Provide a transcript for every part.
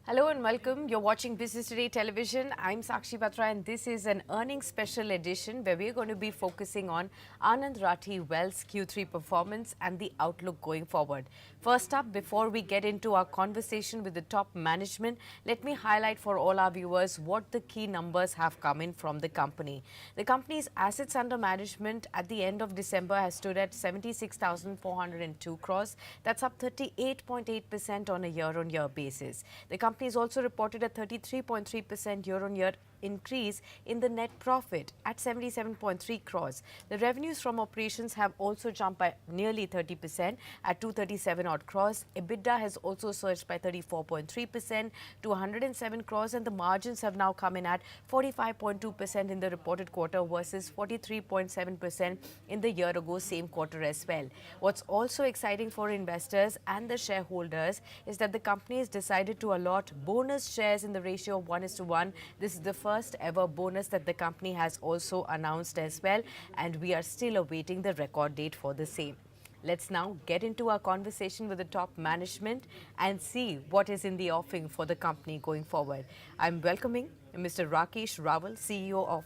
Hello and welcome. You're watching Business Today Television. I'm Sakshi Batra and this is an earnings special edition where we're going to be focusing on Anand Rathi Wealth's Q3 performance and the outlook going forward. First up, before we get into our conversation with the top management, let me highlight for all our viewers what the key numbers have come in from the company. The company's assets under management at the end of December has stood at 76,402 crores. That's up 38.8% on a year-on-year basis. The company has also reported a 33.3% year-on-year increase in the net profit at 77.3 crores. The revenues from operations have also jumped by nearly 30% at 237 odd crores. EBITDA has also surged by 34.3% to 107 crores and the margins have now come in at 45.2% in the reported quarter versus 43.7% in the year ago same quarter as well. What's also exciting for investors and the shareholders is that the company has decided to allot bonus shares in the ratio of 1:1. This is the first ever bonus that the company has also announced as well, and we are still awaiting the record date for the same. Let's now get into our conversation with the top management and see what is in the offing for the company going forward. I'm welcoming Mr. Rakesh Rawal, CEO of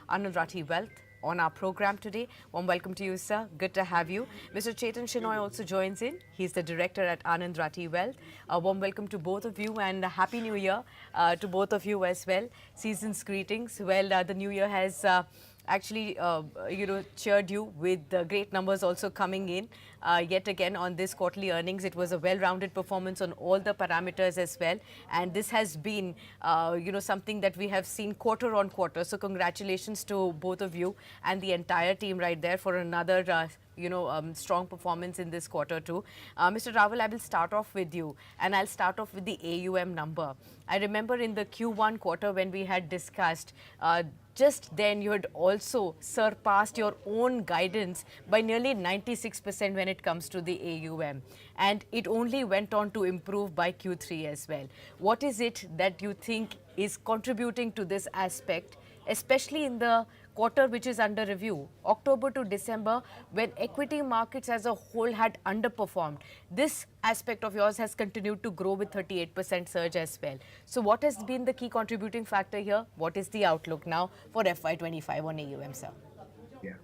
Anand Rathi Wealth, on our program today. Warm welcome to you, sir. Good to have you. Mr. Chethan Shenoy also joins in. He's the director at Anand Rathi Wealth. A warm welcome to both of you and a happy new year to both of you as well. Season's greetings. Well, the new year has actually, cheered you with great numbers also coming in. Yet again on this quarterly earnings, it was a well-rounded performance on all the parameters as well. And this has been, something that we have seen quarter on quarter. So congratulations to both of you and the entire team right there for another strong performance in this quarter too. Mr. Rawal, I will start off with you and I'll start off with the AUM number. I remember in the Q1 quarter when we had discussed, just then you had also surpassed your own guidance by nearly 96% when it comes to the AUM. And it only went on to improve by Q3 as well. What is it that you think is contributing to this aspect, especially in the quarter which is under review, October to December, when equity markets as a whole had underperformed? This aspect of yours has continued to grow with 38% surge as well. So what has been the key contributing factor here? What is the outlook now for FY25 on AUM, sir? Yeah.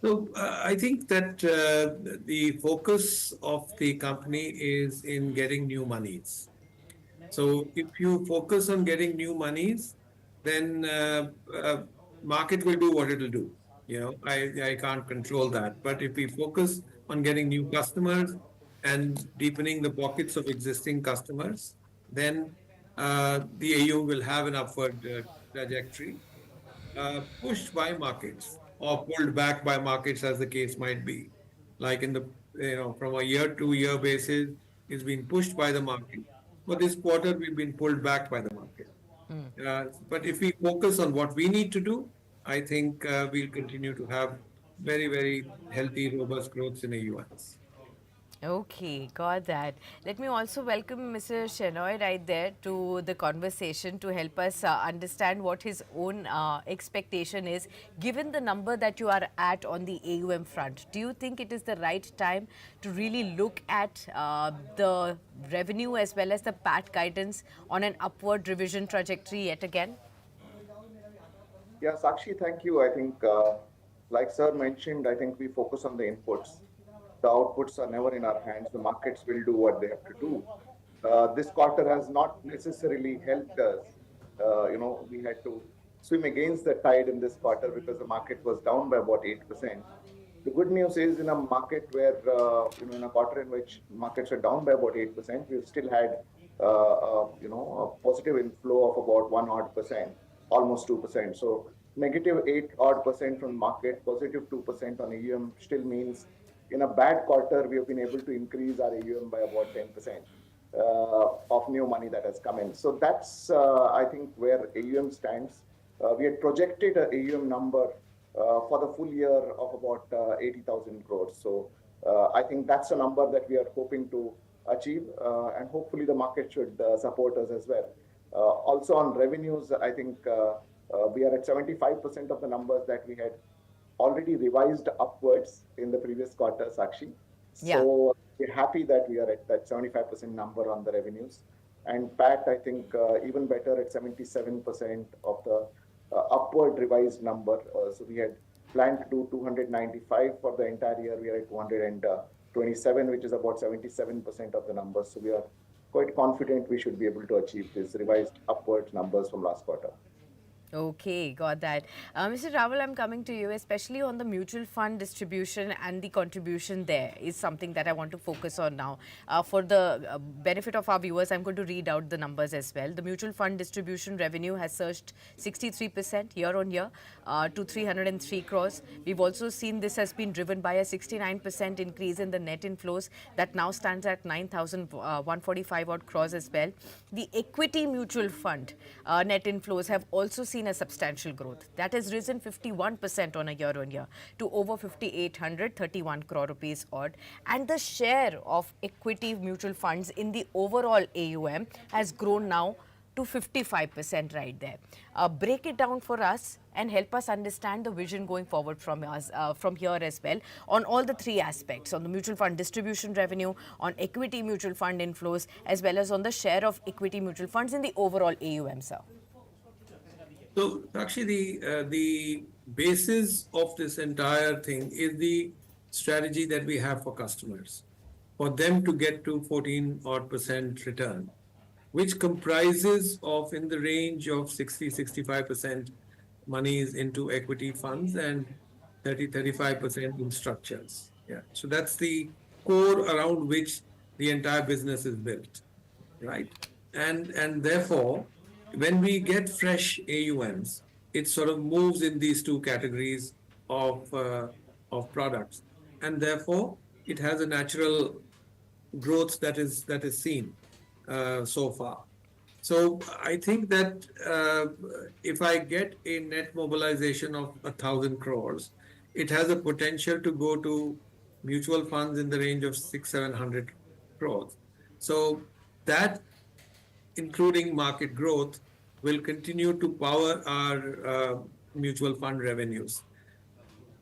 So I think that the focus of the company is in getting new monies. So if you focus on getting new monies, then market will do what it will do. I can't control that. But if we focus on getting new customers and deepening the pockets of existing customers, then the AU will have an upward trajectory, pushed by markets or pulled back by markets as the case might be. Like from a year to year basis, it's been pushed by the market. For this quarter, we've been pulled back by the market. But if we focus on what we need to do, I think we'll continue to have very, very healthy, robust growths in AUMs. Okay, got that. Let me also welcome Mr. Shenoy right there to the conversation to help us understand what his own expectation is. Given the number that you are at on the AUM front, do you think it is the right time to really look at the revenue as well as the PAT guidance on an upward revision trajectory yet again? Yeah, Sakshi, thank you. I think, like Sir mentioned, I think we focus on the inputs. The outputs are never in our hands. The markets will do what they have to do. This quarter has not necessarily helped us. We had to swim against the tide in this quarter because the market was down by about 8%. The good news is in a market where, in a quarter in which markets are down by about 8%, we've still had, a positive inflow of about 1 odd percent, almost 2%. So negative 8 odd percent from market, positive 2% on AUM still means in a bad quarter, we have been able to increase our AUM by about 10% of new money that has come in. So that's, I think, where AUM stands. We had projected an AUM number for the full year of about 80,000 crores. So I think that's a number that we are hoping to achieve, and hopefully the market should support us as well. Also on revenues, I think we are at 75% of the numbers that we had already revised upwards in the previous quarter, Sakshi. So we're happy that we are at that 75% number on the revenues. And PAT, I think, even better at 77% of the upward revised number. So we had planned to do 295 for the entire year. We are at 227, which is about 77% of the numbers. So we are quite confident we should be able to achieve this revised upward numbers from last quarter. Okay, got that. Mr. Rawal, I'm coming to you, especially on the mutual fund distribution and the contribution there is something that I want to focus on now. For the benefit of our viewers, I'm going to read out the numbers as well. The mutual fund distribution revenue has surged 63% year on year to 303 crores. We've also seen this has been driven by a 69% increase in the net inflows that now stands at 9,145 odd crores as well. The equity mutual fund net inflows have also seen a substantial growth. That has risen 51% on a year-on-year to over 5,831 crore rupees odd. And the share of equity mutual funds in the overall AUM has grown now to 55% right there. Break it down for us and help us understand the vision going forward from us from here as well on all the three aspects, on the mutual fund distribution revenue, on equity mutual fund inflows, as well as on the share of equity mutual funds in the overall AUM, sir. So actually, the basis of this entire thing is the strategy that we have for customers, for them to get to 14 odd percent return, which comprises of in the range of 65% monies into equity funds and 35% in structures. Yeah. So that's the core around which the entire business is built, right? And therefore, when we get fresh AUMs, it sort of moves in these two categories of products, and therefore it has a natural growth that is seen so far. So I think that if I get a net mobilization of 1,000 crores, it has a potential to go to mutual funds in the range of 600-700 crores. So that, including market growth, will continue to power our mutual fund revenues.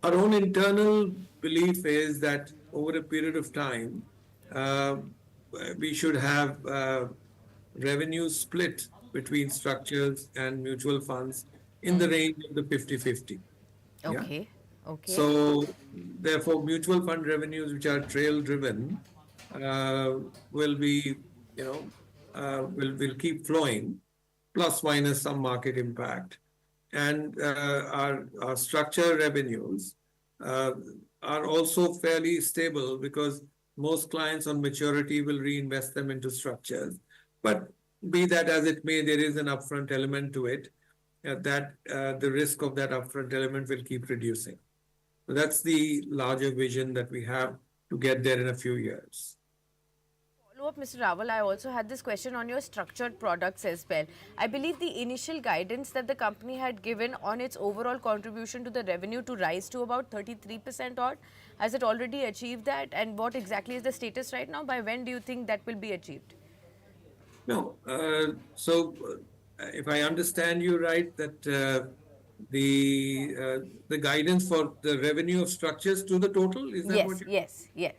Our own internal belief is that over a period of time, uh, we should have revenue split between structures and mutual funds in the range of the 50-50. Yeah. Okay, okay. So therefore, mutual fund revenues, which are trail driven, will be, will keep flowing, plus minus some market impact. And our structure revenues are also fairly stable because most clients on maturity will reinvest them into structures. But be that as it may, there is an upfront element to it that the risk of that upfront element will keep reducing. So that's the larger vision that we have to get there in a few years. Follow up, Mr. Rawal, I also had this question on your structured products as well. I believe the initial guidance that the company had given on its overall contribution to the revenue to rise to about 33% odd. Has it already achieved that? And what exactly is the status right now? By when do you think that will be achieved? No. If I understand you right, that the guidance for the revenue of structures to the total, is that what Yes, you? yes, yes.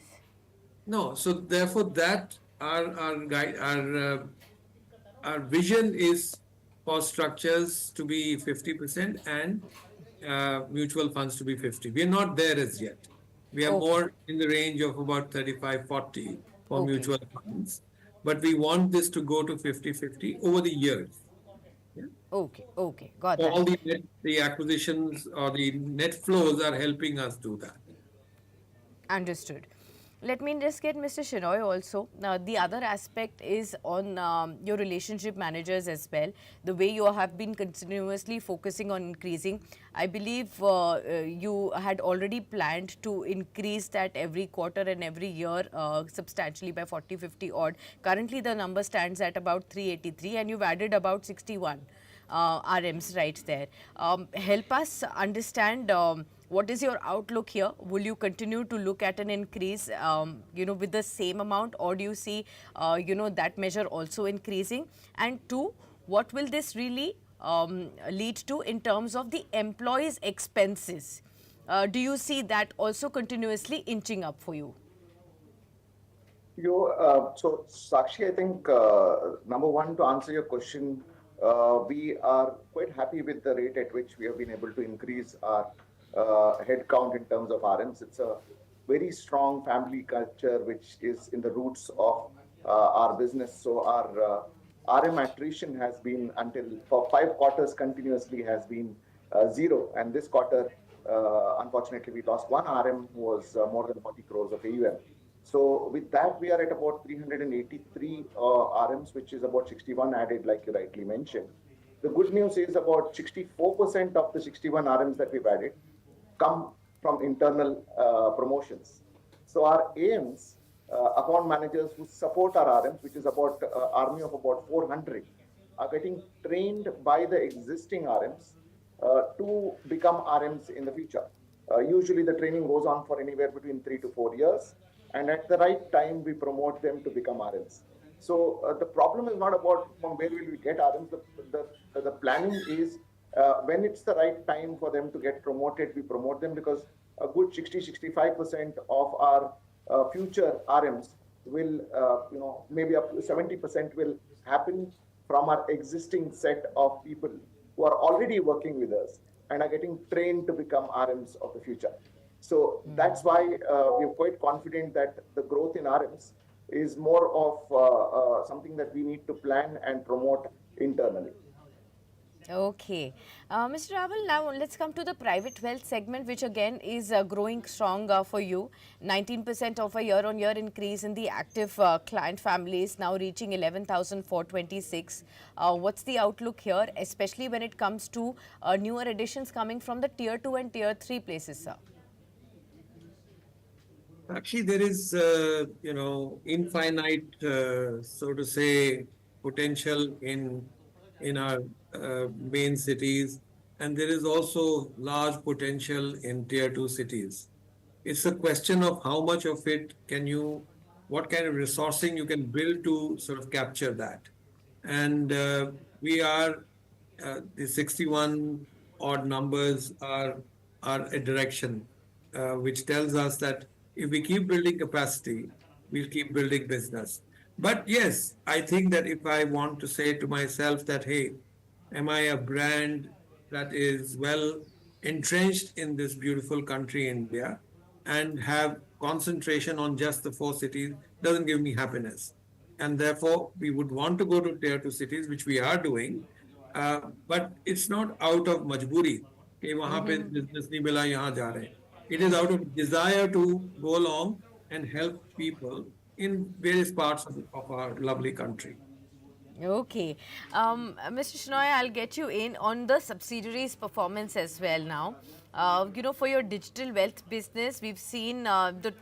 No. So therefore, that our vision is for structures to be 50% and mutual funds to be 50. We are not there as yet. We are Okay, more in the range of about 35-40 for okay, mutual funds, but we want this to go to 50-50 over the years. Yeah. okay, okay. Got So that. all the acquisitions or the net flows are helping us do that. Understood. Let me just get Mr. Shenoy also. Now, the other aspect is on your relationship managers as well. The way you have been continuously focusing on increasing. I believe you had already planned to increase that every quarter and every year substantially by 40-50 odd. Currently, the number stands at about 383 and you've added about 61 RMs right there. Help us understand what is your outlook here? Will you continue to look at an increase, with the same amount, or do you see, that measure also increasing? And two, what will this really lead to in terms of the employees' expenses? Do you see that also continuously inching up for you? So Sakshi, I think number one, to answer your question, we are quite happy with the rate at which we have been able to increase our headcount in terms of RMs. It's a very strong family culture, which is in the roots of our business. So our RM attrition has been until for 5 quarters continuously has been zero, and this quarter, unfortunately, we lost one RM who was more than 40 crores of AUM. So with that, we are at about 383 RMs, which is about 61 added, like you rightly mentioned. The good news is about 64% of the 61 RMs that we've added come from internal promotions. So our AMs, account managers who support our RMs, which is about army of about 400, are getting trained by the existing RMs to become RMs in the future. Usually the training goes on for anywhere between 3 to 4 years, and at the right time we promote them to become RMs. So the problem is not about from where will we get RMs. The planning is when it's the right time for them to get promoted, we promote them, because a good 60-65% of our future RMs will, maybe up to 70% will happen from our existing set of people who are already working with us and are getting trained to become RMs of the future. So that's why we're quite confident that the growth in RMs is more of something that we need to plan and promote internally. Okay. Mr. Rawal, now let's come to the private wealth segment, which again is growing strong for you. 19% of a year-on-year increase in the active client families, now reaching 11,426. What's the outlook here, especially when it comes to newer additions coming from the tier 2 and tier 3 places, sir? Actually, there is, infinite, so to say, potential in our main cities, and there is also large potential in tier two cities. It's a question of how much of it can you, what kind of resourcing you can build to sort of capture that. And we are, the 61 odd numbers are a direction which tells us that if we keep building capacity, we'll keep building business. But yes, I think that if I want to say to myself that, hey, am I a brand that is well entrenched in this beautiful country, India, and have concentration on just the four cities, doesn't give me happiness. And therefore, we would want to go to tier two cities, which we are doing, but it's not out of majburi कि वहाँ पे business नहीं मिला यहाँ जा रहे हैं. It is out of desire to go along and help people in various parts of our lovely country. Okay. Mr. Shenoy, I'll get you in on the subsidiaries performance as well now. For your digital wealth business, we've seen the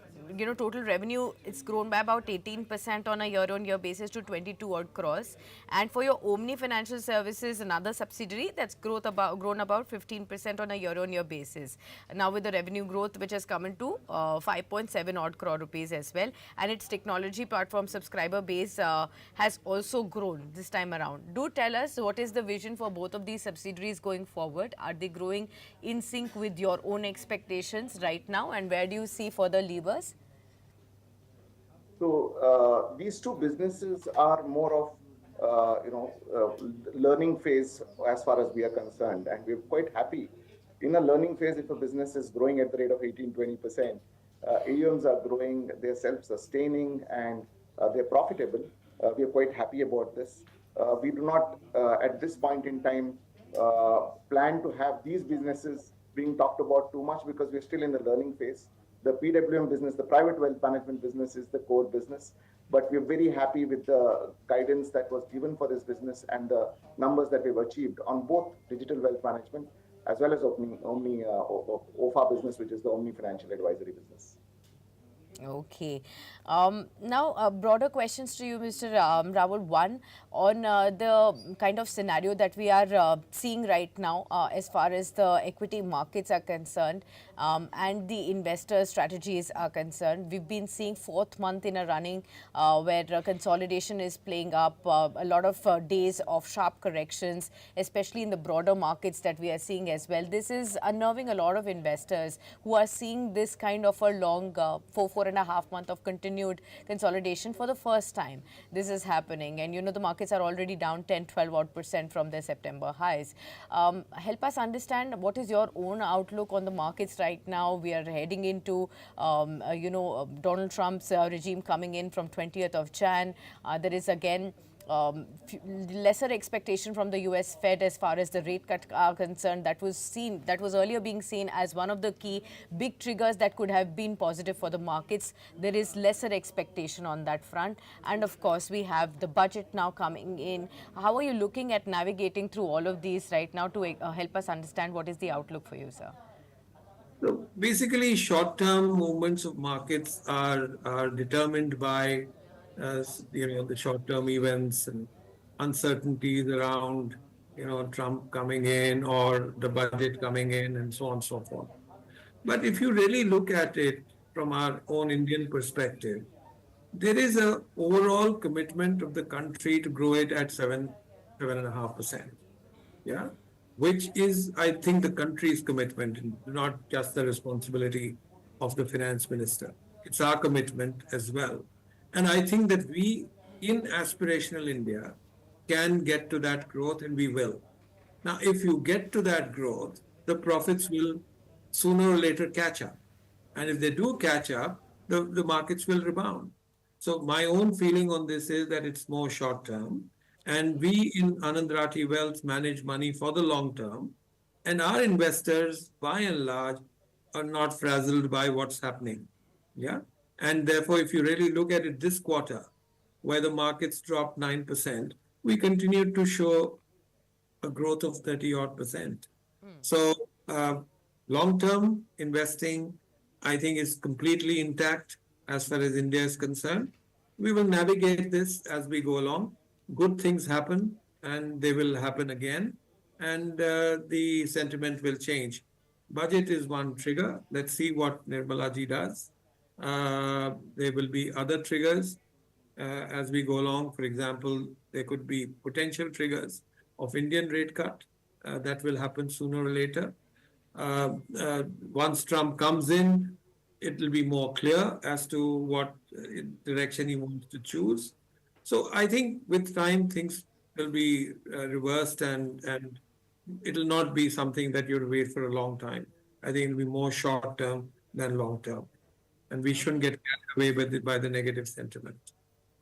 total revenue, it's grown by about 18% on a year-on-year basis to 22 odd crores. And for your Omni Financial Services, another subsidiary, that's grown about 15% on a year-on-year basis. Now with the revenue growth, which has come into 5.7 odd crore rupees as well, and its technology platform subscriber base has also grown this time around. Do tell us, what is the vision for both of these subsidiaries going forward? Are they growing in sync with your own expectations right now, and where do you see further levers? So these two businesses are more of learning phase as far as we are concerned, and we're quite happy. In a learning phase, if a business is growing at the rate of 18-20%, AUMs are growing, they're self-sustaining, and they're profitable. We are quite happy about this. We do not, at this point in time, plan to have these businesses being talked about too much, because we're still in the learning phase. The PWM business, the private wealth management business, is the core business. But we're very happy with the guidance that was given for this business and the numbers that we've achieved on both digital wealth management as well as Omni OFA business, which is the Omni Financial Advisory business. Okay. Now, broader questions to you, Mr. Rawal. One, on the kind of scenario that we are seeing right now as far as the equity markets are concerned and the investor strategies are concerned. We've been seeing fourth month in a running where consolidation is playing up, a lot of days of sharp corrections, especially in the broader markets that we are seeing as well. This is unnerving a lot of investors who are seeing this kind of a long 4.5 4.5 months of continued consolidation for the first time. This is happening, and the markets are already down 10-12% from their September highs. Help us understand what is your own outlook on the markets right now. We are heading into Donald Trump's regime coming in from 20th of Jan. There is again lesser expectation from the US Fed as far as the rate cut are concerned. That was earlier being seen as one of the key big triggers that could have been positive for the markets. There is lesser expectation on that front, and of course we have the budget now coming in. How are you looking at navigating through all of these right now to help us understand what is the outlook for you, sir? So basically, short-term movements of markets are determined by the short-term events and uncertainties around Trump coming in or the budget coming in and so on and so forth. But if you really look at it from our own Indian perspective, there is a overall commitment of the country to grow it at 7.5%. Yeah, which is, I think, the country's commitment, not just the responsibility of the finance minister. It's our commitment as well. And I think that we, in aspirational India, can get to that growth, and we will. Now, if you get to that growth, the profits will sooner or later catch up. And if they do catch up, the markets will rebound. So my own feeling on this is that it's more short term. And we in Anand Rathi Wealth manage money for the long term. And our investors, by and large, are not frazzled by what's happening. Yeah. And therefore, if you really look at it this quarter, where the markets dropped 9%, we continued to show a growth of 30 odd percent. So long-term investing, I think, is completely intact as far as India is concerned. We will navigate this as we go along. Good things happen, and they will happen again, and the sentiment will change. Budget is one trigger. Let's see what Nirmala ji does. There will be other triggers as we go along. For example, there could be potential triggers of Indian rate cut that will happen sooner or later. Once Trump comes in, it will be more clear as to what direction he wants to choose. So I think with time, things will be reversed, and it will not be something that you'll wait for a long time. I think it will be more short term than long term. And we shouldn't get carried away by the negative sentiment.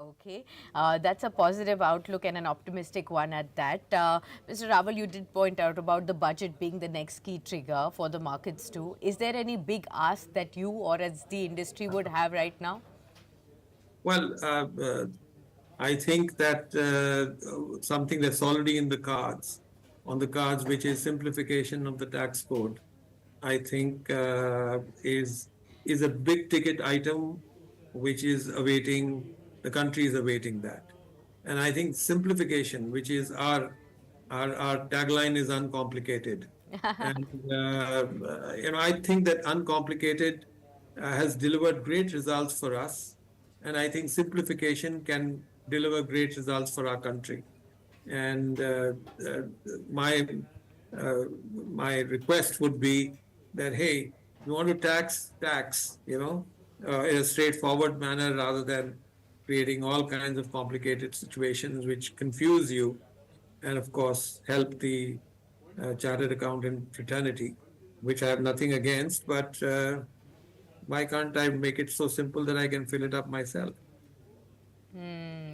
Okay, that's a positive outlook and an optimistic one at that. Mr. Rawal, you did point out about the budget being the next key trigger for the markets too. Is there any big ask that you or as the industry would have right now? Well, I think that something that's already in the cards, which is simplification of the tax code, I think is a big ticket item, which is awaiting. The country is awaiting that, and I think simplification, which is our tagline, is uncomplicated, and I think that uncomplicated has delivered great results for us, and I think simplification can deliver great results for our country. And my request would be that, hey, you want to tax, in a straightforward manner rather than creating all kinds of complicated situations which confuse you, and of course help the chartered accountant fraternity, which I have nothing against, but why can't I make it so simple that I can fill it up myself?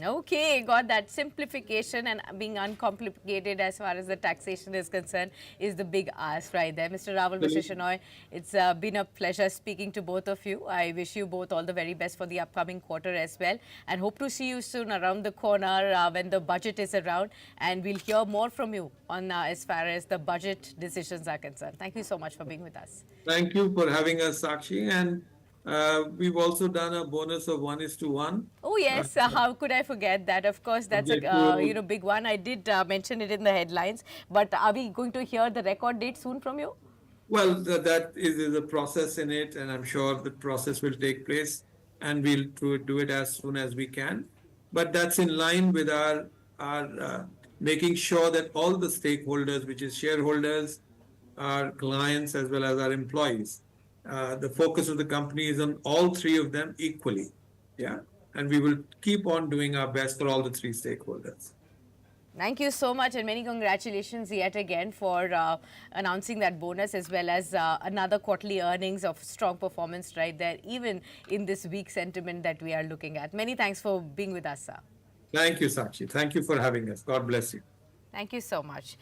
Okay, got that. Simplification and being uncomplicated as far as the taxation is concerned is the big ask right there. Mr. Rawal, Mr. Shenoy, it's been a pleasure speaking to both of you. I wish you both all the very best for the upcoming quarter as well, and hope to see you soon around the corner when the budget is around, and we'll hear more from you on as far as the budget decisions are concerned. Thank you so much for being with us. Thank you for having us, Sakshi, and we've also done a bonus of 1:1. Oh yes, how could I forget that? Of course, that's a big one. I did mention it in the headlines. But are we going to hear the record date soon from you? Well, that is a process in it, and I'm sure the process will take place, and we'll do it as soon as we can. But that's in line with our making sure that all the stakeholders, which is shareholders, our clients, as well as our employees, The focus of the company is on all three of them equally. Yeah. And we will keep on doing our best for all the three stakeholders. Thank you so much, and many congratulations yet again for announcing that bonus, as well as another quarterly earnings of strong performance right there, even in this weak sentiment that we are looking at. Many thanks for being with us, sir. Thank you, Sakshi. Thank you for having us. God bless you. Thank you so much.